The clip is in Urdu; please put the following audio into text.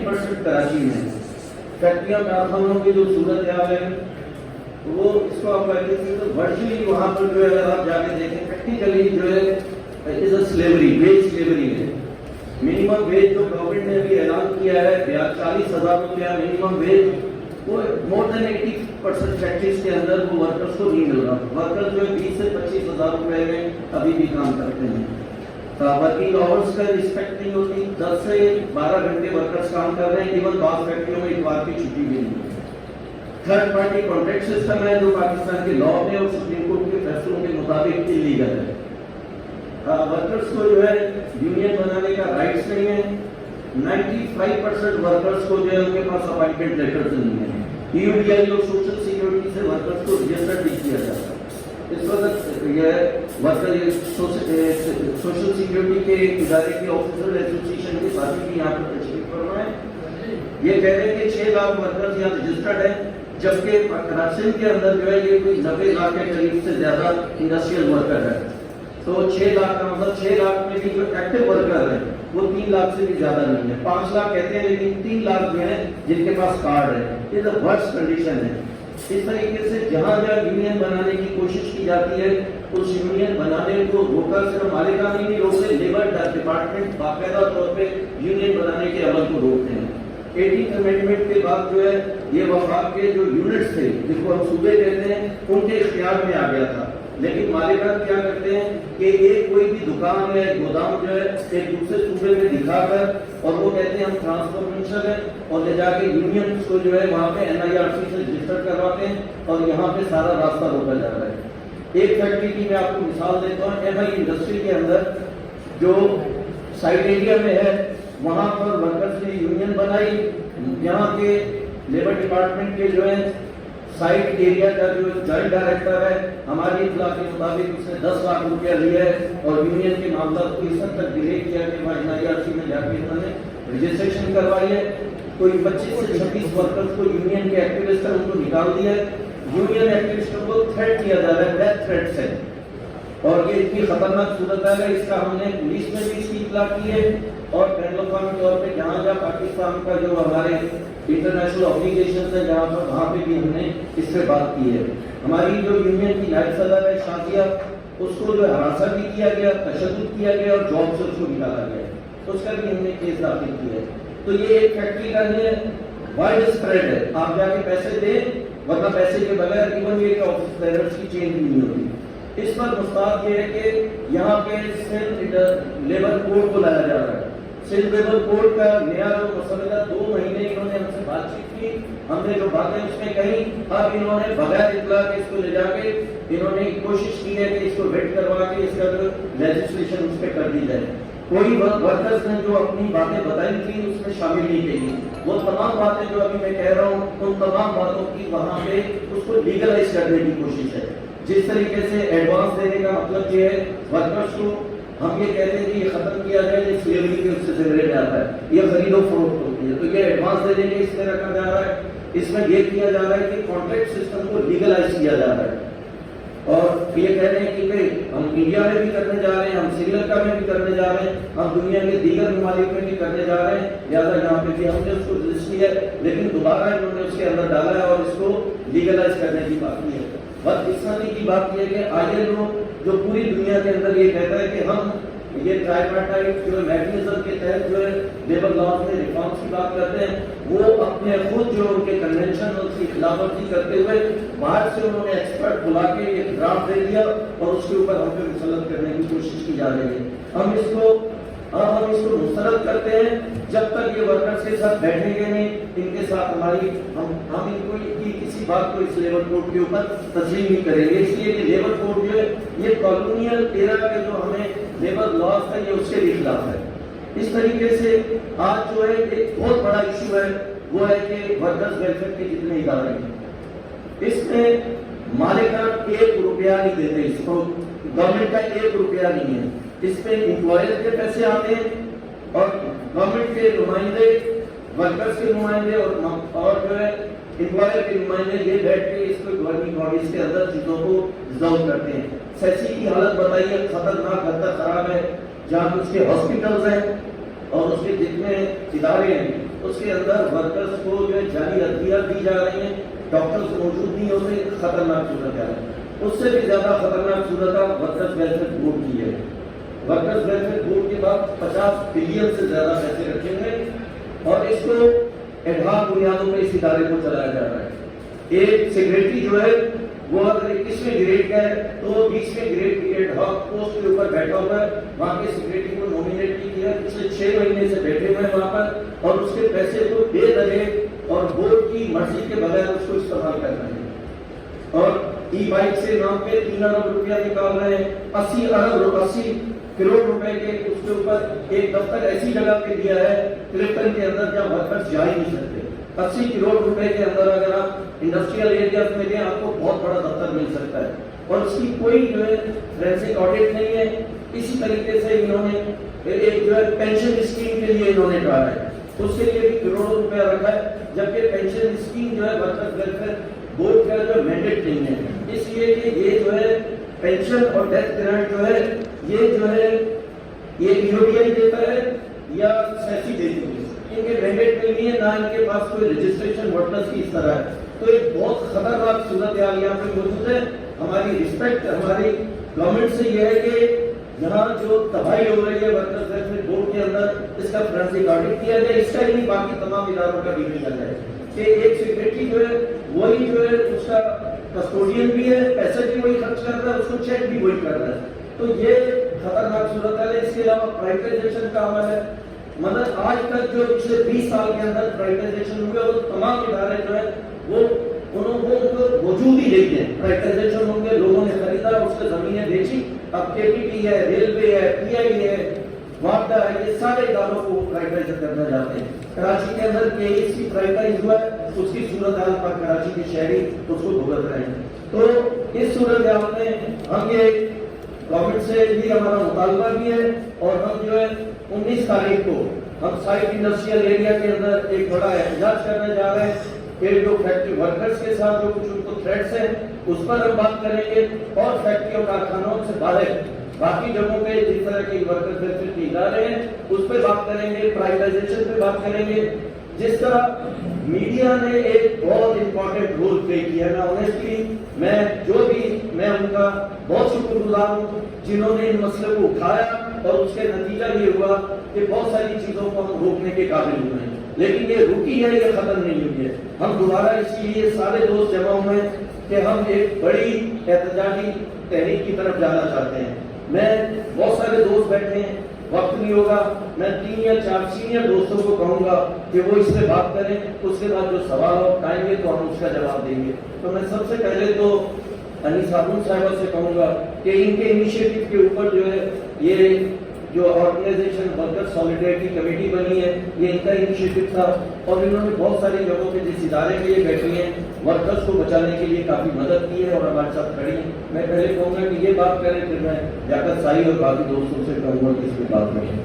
50% کراچی میں فیکٹریاں کارخانوں کی جو صورت حال ہے وہ اس کو آپ کہتے ہیں تو ورچولی وہاں پر جو ہے آپ جا کے دیکھیں ٹیکنیکلی جو ہے از اے سلیوری، ویج سلیوری ہے. منیمم ویج جو گورنمنٹ نے بھی اعلان کیا ہے 40,000 روپیہ منیمم ویج، وہ مور دین 80% فیکٹریز کے اندر وہ ورکرز کو نہیں مل رہا. ورکر جو ہے 20 سے 25,000 روپے میں ابھی بھی کام کرتے ہیں. ورکنگ آورس کا رسپیکٹ نہیں ہوتی، 10 سے 12 گھنٹے ورکرز کام کر رہے ہیں. ایون بعض فیکٹریوں میں اتوار کی چھٹی بھی نہیں ہے. تھرڈ پارٹی کانٹریکٹ سسٹم ہے جو پاکستان کے لاء میں اور سپریم کورٹ کے فیصلوں کے مطابق انلیگل ہے. ورکرز کو جو ہے یونین بنانے کا رائٹس نہیں ہے. 95% ورکرز کو جو ہے ان کے پاس اپائنٹمنٹ لیٹرز نہیں ہے. EUDI اور سوشل سیکورٹی سے ورکرز کو رجسٹر نہیں کیا جاتا. اس وقت یہ ورکر سوشل سیکورٹی کے ادارے کے آفیسر ایسوسیشن کے ساتھی بھی یہاں پر تشریف فرما ہے. یہ کہہ رہے ہیں کہ 6 لاکھ ورکرز یہاں رجسٹرڈ ہیں، جبکہ کراچی کے اندر جو ہے یہ کوئی 90 لاکھ کے قریب سے زیادہ انڈسٹریل ورکر ہے. تو 6 لاکھ کا مطلب 6 لاکھ میں بھی جو ایکٹیو ورکر ہیں وہ 3 لاکھ سے بھی زیادہ نہیں ہے. 5 لاکھ کہتے ہیں لیکن 3 لاکھ جو ہیں جن کے پاس کارڈ ہے. یہ تو ورس کنڈیشن ہے. اس طریقے سے جہاں جہاں یونین بنانے کی کوشش کی جاتی ہے اس یونین بنانے کو روکا صرف مالکان ہی نہیں روکتے، لیبر ڈپارٹمنٹ باقاعدہ طور پہ یونین بنانے کے عمل کو روکتے ہیں. 18th امینڈمنٹ کے بعد جو ہے یہ وفاق کے جو یونٹس تھے جن کو ہم صوبے کہتے ہیں ان کے اختیار میں آ گیا تھا. لیکن مالکان کیا کرتے ہیں کہ ایک کوئی بھی دکان ہے، گودام جو ہے ایک دوسرے صوبے میں دکھا کر اور وہ کہتے ہیں ہم ٹرانسفارمیشن ہے اور لے جا کے یونین کو جو ہے وہاں پہ NIRC سے رجسٹر کرواتے ہیں اور یہاں پہ سارا راستہ روکا جا رہا ہے. ایک فیکٹری کی میں آپ کو مثال دیتا ہوں. MI انڈسٹری کے اندر جو سائٹ ایریا میں ہے وہاں پر ورکرز نے یونین بنائی. یہاں کے لیبر ڈپارٹمنٹ کے جو ہے سائٹ ایریا کا جو جوائنٹ ڈائریکٹر ہے ہماری اطلاع کے مطابق اس نے 10 لاکھ روپیہ لیا ہے اور یونین کے معاملات کو اس حد تک ڈیلے کیا کہ وہاں NIRC میں جا کے انہوں نے رجسٹریشن کروائی ہے. کوئی 25 سے 26 ورکرز کو یونین کے ایکٹیوسٹ ہیں ان کو نکال دیا ہے. یونین ایکٹیوسٹوں کو تھریٹ کیا جا رہا ہے، ڈیتھ تھریٹ سے. اور یہ اتنی خطرناک صورت ہے اس کا ہم نے پولیس میں بھی اس کی اطلاع کی ہے اور بین الاقوامی طور پہ جہاں جہاں پاکستان کا جو ہمارے انٹرنیشنل آبلیگیشنز ہیں جہاں پر وہاں پہ بھی ہم نے اس سے بات کی ہے. ہماری جو یونین کی نائب صدر ہے شازیہ، اس کو جو ہراساں بھی کیا گیا، تشدد کیا گیا اور جاب سے اس کو نکالا گیا. اس کا بھی ہم نے کیس داخل کیا ہے. تو یہ ایک فیکٹری کا نہیں ہے، وائڈ اسپریڈ ہے. آپ جا کے پیسے دیں ورنہ پیسے کے بغیر ایون یہ کہ آفس بیررز کی چینج بھی نہیں ہوتی. اس پر مستعد یہ ہے کہ یہاں پہ سندھ لیبر کوڈ کو لایا جا رہا ہے. سندھ لیبر کوڈ کا نیا جو مسودہ 2 مہینے انہوں نے ہم سے بات چیت کی، ہم نے جو باتیں اس میں کہیں اب انہوں نے بغیر اطلاع کے اس کو لے جا کے انہوں نے کوشش کی ہے کہ اس کو ویٹ کروا کے اس کا جو لیجسلیشن اس پہ کر دی جائے. کوئی ورکرز نے جو اپنی باتیں بتائی تھی اس میں شامل نہیں کی. وہ تمام باتیں جو ابھی میں کہہ رہا ہوں ان تمام باتوں کی وہاں پہ اس کو لیگلائز کرنے کی کوشش ہے. جس طریقے سے ایڈوانس دینے کا مطلب یہ ہے ورکرز کو ہم یہ کہتے ہیں کہ یہ ختم کیا جائے، یہ سلیوری کے اس سے زمرے میں آتا ہے، یہ خرید و فروخت ہوتی ہے. تو یہ ایڈوانس دے دیں گے اس میں رکھا جا رہا ہے. اس میں یہ کیا جا رہا ہے کہ کانٹریکٹ سسٹم کو لیگلائز کیا جا رہا ہے. اور یہ کہہ رہے ہیں کہ ہم انڈیا میں بھی کرنے جا رہے ہیں، ہم سری لنکا میں بھی کرنے جا رہے ہیں، ہم دنیا کے دیگر ممالک میں بھی کرنے جا رہے ہیں. لہٰذا یہاں پہ بھی ہم نے اس کو رجسٹ کیا ہے لیکن دوبارہ انہوں نے اس کے اندر ڈالا ہے اور اس کو لیگلائز کرنے کی بات کی ہے. بس اس طرح کی بات یہ ہے کہ ILO جو پوری دنیا کے اندر یہ کہتا ہے کہ ہم یہ ٹرائیپارٹائٹ جو میکنزم کے تحت جو ہے لیبر لاز میں ریفارمس کی بات کرتے ہیں، وہ اپنے خود جو ان کے کنونشن اور اس کی خلاف ورزی کرتے ہوئے باہر سے انہوں نے ایکسپرٹ بلا کے ایک ڈرافٹ دے دیا اور اس کے اوپر ہم پہ مسلط کرنے کی کوشش کی جا رہی ہے. ہم اس کو مسترد کرتے ہیں جب تک یہ ورکرز کے ساتھ بیٹھیں گے نہیں، ان کے ساتھ ہماری ہم ان کو کسی بات کو اس لیبر کوڈ کے اوپر تسلیم نہیں کریں گے. اس لیے کہ لیبر کوڈ جو ہے یہ کالونیل ایرا کے جو ہمیں لیبر لاز ہے یہ اس کے بھی خلاف ہے. اس طریقے سے آج جو ہے ایک بہت بڑا ایشو ہے وہ ہے کہ ورکرز ویلفیئر کے جتنے ادارے ہیں اس میں مالکان 1 روپیہ نہیں دیتے. اس کو گورنمنٹ کا 1 روپیہ نہیں ہے. اس پہ امپلائر کے پیسے آتے ہیں اور گورنمنٹ کے نمائندے، ورکرز کے نمائندے اور جو ہے امپلائر کے نمائندے یہ بیٹھ کے اس کو گورنمنٹ باڈیز کے اندر چیزوں کو ریزالو کرتے ہیں. سیسی کی حالت بتائیے خطرناک حد تک خراب ہے. جہاں اس کے ہاسپٹلز ہیں اور اس کے جتنے ادارے ہیں اس کے اندر ورکرز کو جو ہے جعلی ادویات دی جا رہی ہیں، ڈاکٹرز موجود نہیں ہوتے، خطرناک صورت ہے۔ اس سے بھی زیادہ خطرناک صورت ورکرز ویلفیئر بورڈ کی ہے۔ ورکرز ویلفیئر بورڈ کے بعد 50 بلین سے زیادہ پیسے رکھے ہوئے اور اس کو ایڈہاک بنیادوں پہ اس ادارے کو چلایا جا رہا ہے۔ ایک سیکریٹری جو ہے وہ اگر 21ویں گریڈ کا ہے تو 20ویں گریڈ کی ایڈہاک پوسٹ کے اوپر بیٹھا ہوا ہے، وہاں کے سیکریٹری کو نومینیٹ کیا، پچھلے 6 مہینے سے بیٹھے ہوئے ہیں وہاں پر، اور اس کے پیسے کو بے دخل اور بورڈ کی مرضی کے بغیر اس کو استعمال کر رہے ہیں، اور ای بائک سے نام پہ 3 ارب روپیہ نکال رہے ہیں، 80 کروڑ روپے کے اس کے اوپر ایک دفتر ایسی جگہ پہ دیا ہے کلکٹن کے اندر جہاں ورکرز جا ہی نہیں سکتے۔ 80 کروڑ روپے کے اندر اگر آپ انڈسٹریل ایریاز میں گئے آپ کو بہت بڑا دفتر مل سکتا ہے، اور اس کی کوئی جو ہے فورینسک آڈٹ نہیں ہے۔ اسی طریقے سے انہوں نے ایک جو ہے پینشن اسکیم کے لیے انہوں نے کہا ہے، اس کے لیے بھی کروڑوں روپیہ رکھا ہے، جبکہ پینشن اسکیم جو ہے ورکرز ویلفیئر بورڈ کا جو مینڈیٹ نہیں ہے، اس لیے کہ یہ جو ہے پینشن اور ڈیتھ گرانٹ جو ہے یہ EODI دیتا ہے یا سیسی دیتی ہے، ان کے مینڈیٹ میں نہیں ہے، نہ ان کے پاس کوئی رجسٹریشن ورکرز کی اس طرح ہے۔ تو ایک بہت خطرناک صورتحال یہاں پہ موجود ہے۔ ہماری رسپیکٹ ہماری گورنمنٹ سے یہ ہے کہ یہاں جو تباہی ہو رہی ہے ورکرز ویلفیئر بورڈ کے اندر، اس کا فورینسک آڈٹ کیا جائے، اس کا ہی نہیں باقی تمام اداروں کا بھی کیا جائے کہ ایک سیکریٹری جو ہے وہی جو ہے اس کا کسٹوڈین بھی ہے، پیسے بھی وہی خرچ کر رہا ہے، اس کو چیک بھی وہی کر رہا ہے۔ تو یہ خطرناک صورت ہے۔ اس کے علاوہ پرائیویٹائزیشن کا عمل ہے، مطلب آج تک جو پچھلے 20 سال کے اندر پرائیویٹائزیشن ہوئے وہ تمام ادارے جو ہے وہ ان کو موجود ہی نہیں ہے۔ پرائیویٹائزیشن ہوں گے، لوگوں نے خریدا، اس سے زمینیں بیچی، اب KPT ہے، ریلوے ہے، PI ہے، واپڈا ہے، یہ سارے اداروں کو پرائیویٹائز کرنا چاہتے ہیں۔ کراچی کے اندر KHC پرائیویٹائز ہوا ہے، اس کی صورتحال پر کراچی کے شہری اس کو بھگت رہے ہیں۔ تو اس صورتحال میں ہم یہ گورنمنٹ سے بھی ہمارا مطالبہ بھی ہے، اور ہم جو ہے 19 تاریخ کو ہم سائٹ انڈسٹریل ایریا کے اندر ایک بڑا احتجاج کرنے جا رہے ہیں کہ جو فیکٹری ورکرز کے ساتھ جو کچھ ان کو تھریٹس ہیں اس پر ہم بات کریں گے، اور فیکٹریوں کارخانوں سے باہر باقی جگہوں پہ جس طرح کے ورکرز ویلفیئر کے ادارے ہیں اس پہ بات کریں گے، پرائیویٹائزیشن پہ بات کریں گے۔ جس طرح میڈیا نے ایک بہت امپورٹنٹ رول پلے کیا ہے، آنیسٹلی میں ان کا بہت شکر گزار ہوں جنہوں نے ان مسئلے کو اٹھایا، اور اس کے نتیجہ یہ ہوا کہ بہت ساری چیزوں کو ہم روکنے کے قابل ہوئے ہیں، لیکن یہ رکی ہے، یہ ختم نہیں ہوئی ہے۔ ہم دوبارہ اس لیے سارے دوست جمع ہوئے ہیں کہ ہم ایک بڑی احتجاجی تحریک کی طرف جانا چاہتے ہیں۔ میں بہت سارے دوست بیٹھے ہیں، وقت نہیں ہوگا، میں 3 یا 4 سینئر دوستوں کو کہوں گا کہ وہ اس پہ بات کریں، اس کے بعد جو سوال آئیں گے تو ہم اس کا جواب دیں گے۔ تو میں سب سے پہلے تو انیس ہارون صاحبہ سے کہوں گا کہ ان کے انیشیٹو کے اوپر جو ہے یہ جو آرگنائزیشن ورکر سالیڈیرٹی کمیٹی بنی ہے، یہ ان کا انیشیٹو تھا، اور انہوں نے بہت ساری جگہوں پہ جس ادارے کے لیے بیٹھی ہیں ورکرز کو بچانے کے لیے کافی مدد کی ہے اور ہمارے ساتھ کھڑی ہیں۔ میں پہلے کہوں گا کہ یہ بات کریں، پھر میں جا کر سائی اور باقی دوستوں سے کہوں گا کہ اس کی بات کریں۔